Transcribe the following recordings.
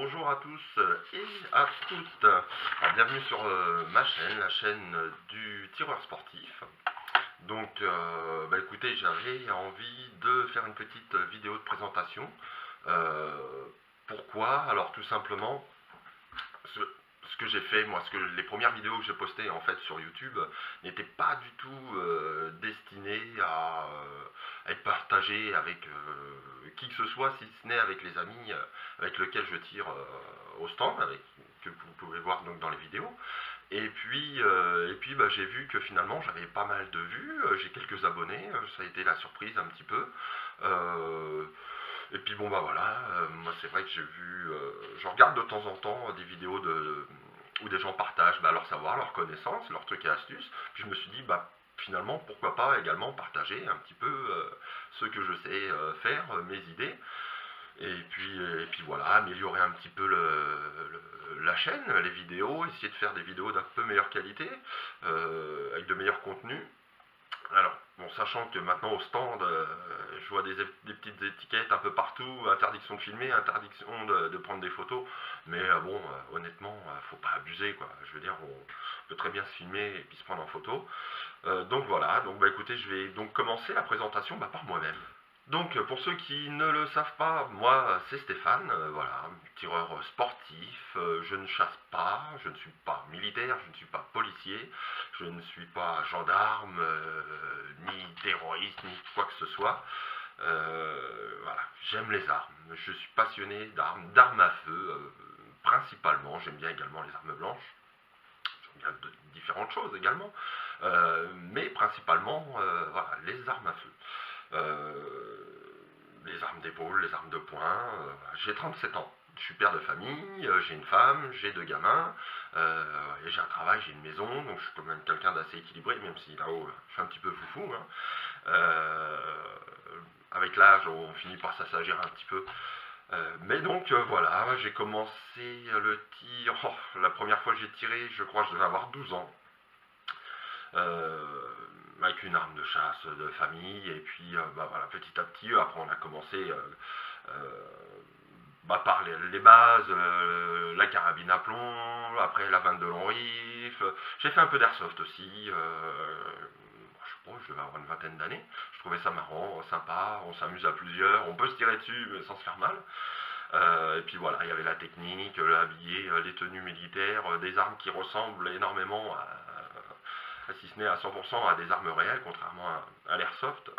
bonjour à tous et à toutes. Alors, bienvenue sur ma chaîne, la chaîne du tireur sportif. Donc, écoutez, j'avais envie de faire une petite vidéo de présentation. Euh, Pourquoi? Alors, tout simplement, ce que j'ai fait, moi, les premières vidéos que j'ai postées en fait sur YouTube n'étaient pas du tout destinées à être partagées avec qui que ce soit, si ce n'est avec les amis avec lesquels je tire au stand, que vous pouvez voir donc dans les vidéos. Et puis j'ai vu que finalement j'avais pas mal de vues, j'ai quelques abonnés, ça a été la surprise un petit peu. Euh, et puis bon bah voilà, moi c'est vrai que je regarde de temps en temps des vidéos où des gens partagent leurs savoirs, leurs connaissances, leurs trucs et astuces. Puis je me suis dit finalement pourquoi pas également partager un petit peu ce que je sais faire, mes idées. Et puis voilà, améliorer un petit peu la chaîne, les vidéos, essayer de faire des vidéos d'un peu meilleure qualité, avec de meilleurs contenus. Alors, bon, sachant que maintenant au stand, je vois des petites étiquettes un peu partout, interdiction de filmer, interdiction de prendre des photos, mais honnêtement, faut pas abuser, quoi. Je veux dire, on peut très bien se filmer et puis se prendre en photo. Donc voilà, donc écoutez, je vais donc commencer la présentation par moi-même. Donc pour ceux qui ne le savent pas, moi c'est Stéphane, voilà, tireur sportif, je ne chasse pas, je ne suis pas militaire, je ne suis pas policier, je ne suis pas gendarme, ni terroriste, ni quoi que ce soit. Voilà, j'aime les armes, je suis passionné d'armes à feu, principalement, j'aime bien également les armes blanches, j'aime bien différentes choses également, mais principalement, voilà, les armes à feu. Les armes d'épaule, les armes de poing. J'ai 37 ans, je suis père de famille, j'ai une femme, j'ai 2 gamins, et j'ai un travail, j'ai une maison, donc je suis quand même quelqu'un d'assez équilibré, même si là-haut je suis un petit peu foufou. Hein. Avec l'âge, on finit par s'assagir un petit peu. Mais donc voilà, j'ai commencé le tir. La première fois que j'ai tiré, je crois que je devais avoir 12 ans. Avec une arme de chasse de famille, et puis voilà, petit à petit, après on a commencé par les bases, la carabine à plomb, après la 22 long rifle. J'ai fait un peu d'airsoft aussi, je sais pas, je devais avoir une vingtaine d'années. Je trouvais ça marrant, sympa, on s'amuse à plusieurs, on peut se tirer dessus mais sans se faire mal. Et puis voilà, il y avait la technique, l'habillé, les tenues militaires, des armes qui ressemblent énormément si ce n'est à 100% à des armes réelles, contrairement à l'airsoft,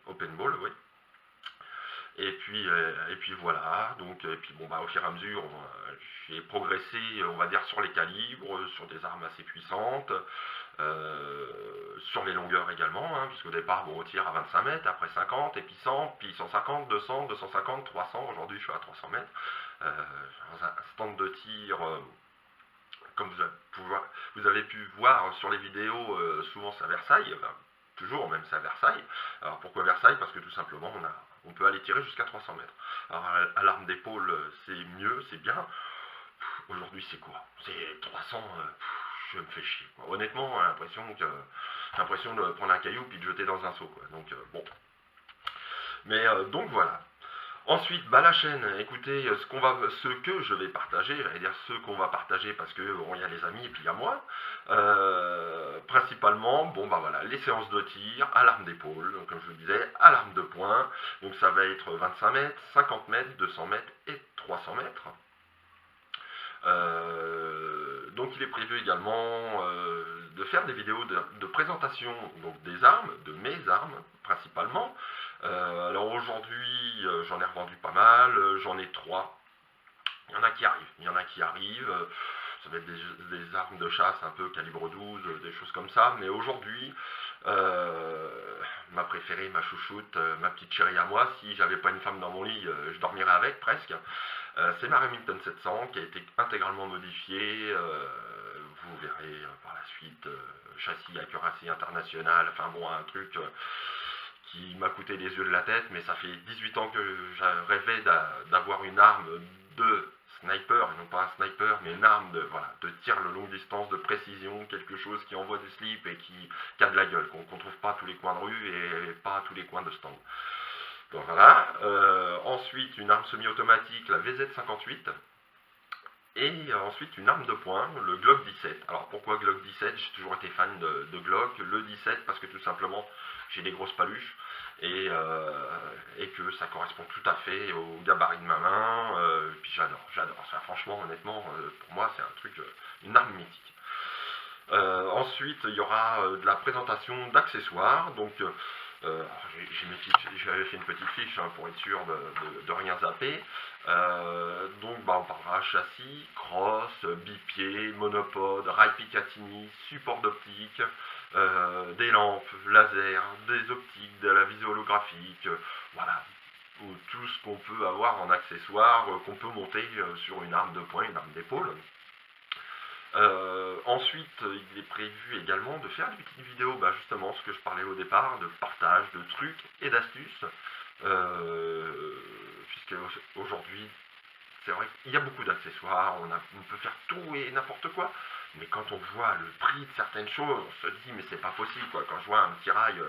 open ball, oui. Et puis voilà, donc et puis au fur et à mesure, j'ai progressé, on va dire, sur les calibres, sur des armes assez puissantes, sur les longueurs également, hein, puisqu'au départ, on tire à 25 mètres, après 50, et puis 100, puis 150, 200, 250, 300, aujourd'hui je suis à 300 mètres, dans un stand de tir, comme vous avez pu voir sur les vidéos, souvent c'est à Versailles, toujours même c'est à Versailles. Alors pourquoi Versailles? Parce que tout simplement on peut aller tirer jusqu'à 300 mètres. Alors à l'arme d'épaule c'est mieux, c'est bien. Aujourd'hui c'est quoi? C'est 300, je me fais chier, quoi. Honnêtement, j'ai l'impression de prendre un caillou puis de jeter dans un seau, quoi. Donc bon. Mais donc voilà. Ensuite, la chaîne, écoutez, ce que je vais partager, j'allais dire ce qu'on va partager parce que il y a les amis et puis il y a moi. Principalement, voilà, les séances de tir à l'arme d'épaule, donc comme je vous disais, à l'arme de poing. Donc ça va être 25 mètres, 50 mètres, 200 mètres et 300 mètres. Donc il est prévu également de faire des vidéos de présentation donc des armes, de mes armes principalement. Alors aujourd'hui j'en ai revendu pas mal, j'en ai 3. Il y en a qui arrivent, ça va être des armes de chasse un peu calibre 12, des choses comme ça, mais aujourd'hui ma préférée, ma chouchoute, ma petite chérie à moi, si j'avais pas une femme dans mon lit, je dormirais avec presque. C'est ma Remington 700 qui a été intégralement modifiée, vous verrez par la suite, châssis à cuirassé international, enfin bon, un truc qui m'a coûté les yeux de la tête, mais ça fait 18 ans que je rêvais d'avoir une arme de sniper, et non pas un sniper, mais une arme de tir de longue distance, de précision, quelque chose qui envoie du slip et qui a de la gueule, qu'on ne trouve pas à tous les coins de rue et pas à tous les coins de stand. Donc voilà. Ensuite, une arme semi-automatique, la VZ58. Et ensuite, une arme de poing, le Glock 17. Alors pourquoi Glock 17? J'ai toujours été fan de Glock. Le 17 parce que tout simplement, j'ai des grosses paluches. Et que ça correspond tout à fait au gabarit de ma main. Et puis j'adore. Ça, franchement, honnêtement, pour moi, c'est un truc, une arme mythique. Ensuite, il y aura de la présentation d'accessoires. Donc, j'avais fait une petite fiche pour être sûr de rien zapper. Donc, on parlera châssis, cross, bipied, monopode, rail Picatinny, support d'optique, des lampes, laser, des optiques, de la visée holographique, voilà. Tout ce qu'on peut avoir en accessoire, qu'on peut monter sur une arme de poing, une arme d'épaule. Ensuite, il est prévu également de faire des petites vidéos, justement, ce que je parlais au départ, de partage de trucs et d'astuces, puisque aujourd'hui, c'est vrai qu'il y a beaucoup d'accessoires, on peut faire tout et n'importe quoi, mais quand on voit le prix de certaines choses, on se dit, mais c'est pas possible, quoi. Quand je vois un petit rail,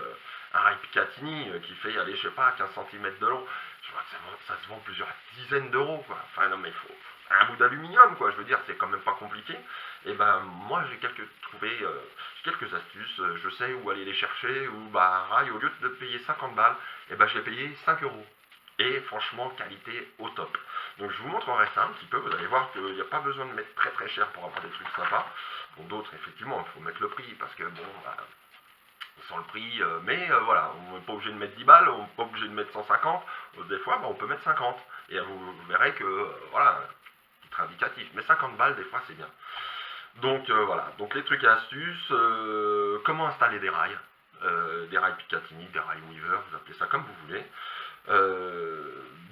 un rail Picatinny qui fait, allez, je sais pas, 15 cm de long, je vois que ça se vend plusieurs dizaines d'euros, quoi. Enfin, non, mais il faut un bout d'aluminium, quoi. Je veux dire, c'est quand même pas compliqué. Et moi, j'ai quelques astuces. Je sais où aller les chercher. Ou un rail, au lieu de payer 50 balles, je l'ai payé 5 euros. Et franchement, qualité au top. Donc, je vous montrerai ça un petit peu. Vous allez voir qu'il n'y a pas besoin de mettre très très cher pour avoir des trucs sympas. Bon, d'autres, effectivement, il faut mettre le prix parce que sans le prix, voilà, on n'est pas obligé de mettre 10 balles, on n'est pas obligé de mettre 150. Des fois, on peut mettre 50. Et vous verrez que, voilà, titre indicatif. Mais 50 balles, des fois, c'est bien. Donc voilà, donc les trucs et astuces, comment installer des rails Picatinny, des rails Weaver, vous appelez ça comme vous voulez,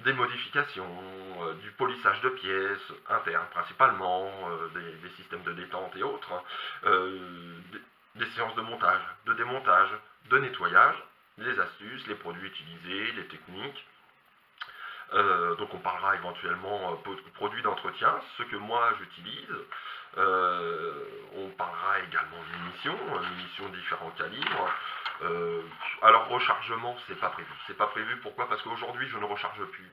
des modifications, du polissage de pièces internes principalement, des systèmes de détente et autres, des séances de montage, de démontage, de nettoyage, les astuces, les produits utilisés, les techniques. Donc on parlera éventuellement produits d'entretien, ce que moi j'utilise. On parlera également de munitions de différents calibres. Alors rechargement, c'est pas prévu. C'est pas prévu, pourquoi? Parce qu'aujourd'hui je ne recharge plus.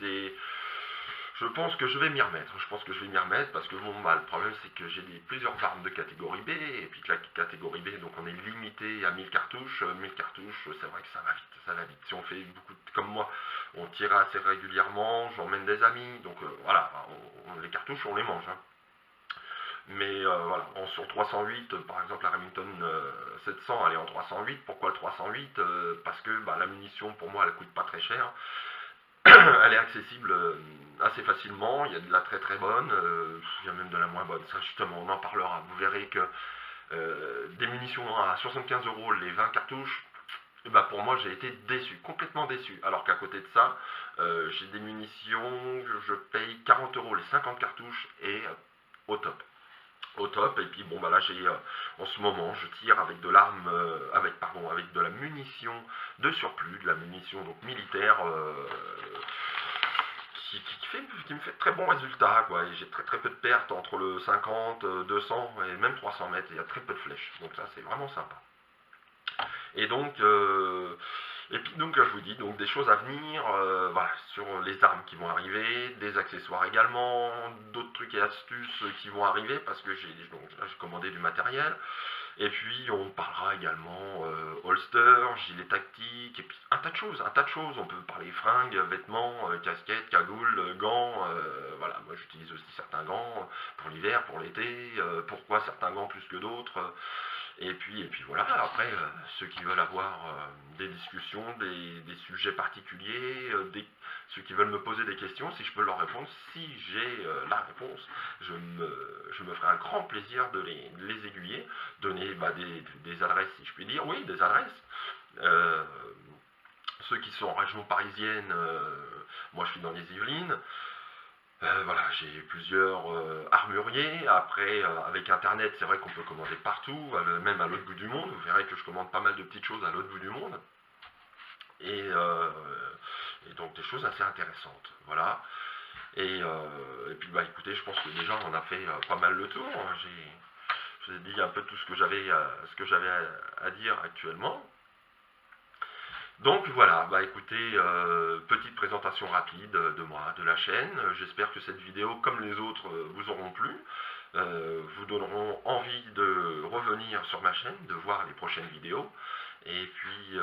Je pense que je vais m'y remettre. Parce que le problème c'est que j'ai plusieurs armes de catégorie B, et puis que la catégorie B, donc on est limité à 1000 cartouches. 1000 cartouches, c'est vrai que ça va vite. Si on fait beaucoup comme moi, on tire assez régulièrement, j'emmène des amis, donc voilà, les cartouches on les mange. Mais voilà, sur 308, par exemple la Remington 700, elle est en 308. Pourquoi le 308? Parce que la munition pour moi elle coûte pas très cher. Elle est accessible assez facilement, il y a de la très très bonne, il y a même de la moins bonne, ça justement on en parlera. Vous verrez que des munitions à 75 euros les 20 cartouches, pour moi j'ai été déçu, complètement déçu. Alors qu'à côté de ça, j'ai des munitions, je paye 40 euros les 50 cartouches et au top. Et puis là j'ai en ce moment je tire avec de l'arme avec de la munition de surplus, de la munition donc militaire, qui me fait très bons résultats, quoi. Et j'ai très très peu de pertes entre le 50, 200 et même 300 mètres, il y a très peu de flèches, donc ça c'est vraiment sympa. Et donc je vous dis donc des choses à venir, voilà, sur les armes qui vont arriver, des accessoires également, d'autres trucs et astuces qui vont arriver parce que j'ai commandé du matériel. Et puis on parlera également holster, gilet tactique, et puis un tas de choses. On peut parler fringues, vêtements, casquettes, cagoules, gants. Voilà, moi j'utilise aussi certains gants pour l'hiver, pour l'été. Pourquoi certains gants plus que d'autres? Et puis voilà, après, ceux qui veulent avoir des discussions, des sujets particuliers, ceux qui veulent me poser des questions, si je peux leur répondre, si j'ai la réponse, je me ferai un grand plaisir de les aiguiller, donner des adresses, si je puis dire, oui, des adresses. Ceux qui sont en région parisienne, moi je suis dans les Yvelines. Voilà, j'ai plusieurs armuriers. Après, avec internet, c'est vrai qu'on peut commander partout, même à l'autre bout du monde. Vous verrez que je commande pas mal de petites choses à l'autre bout du monde. Et donc des choses assez intéressantes. Voilà. Et puis écoutez, je pense que déjà on a fait pas mal le tour. Je vous ai dit un peu tout ce que j'avais à dire actuellement. Donc voilà, bah écoutez, petite présentation rapide de moi, de la chaîne. J'espère que cette vidéo, comme les autres, vous auront plu, vous donneront envie de revenir sur ma chaîne, de voir les prochaines vidéos. Et puis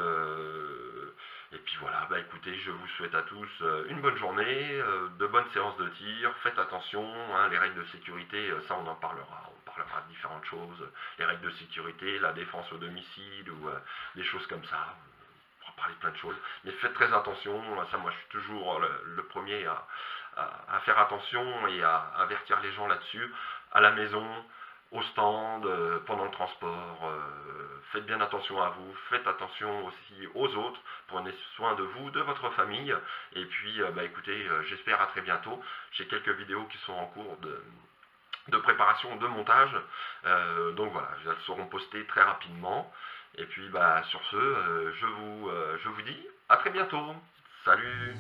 voilà, bah écoutez, je vous souhaite à tous une bonne journée, de bonnes séances de tir. Faites attention, hein, les règles de sécurité, ça on en parlera. On parlera de différentes choses, les règles de sécurité, la défense au domicile ou des choses comme ça. On va parler de plein de choses, mais faites très attention. Ça, moi, je suis toujours le premier à faire attention et à avertir les gens là-dessus, à la maison, au stand, pendant le transport. Faites bien attention à vous, faites attention aussi aux autres, prenez soin de vous, de votre famille. Et puis, bah, écoutez, j'espère à très bientôt. J'ai quelques vidéos qui sont en cours de préparation, de montage. Donc voilà, elles seront postées très rapidement. Et puis bah, sur ce, je vous dis à très bientôt. Salut!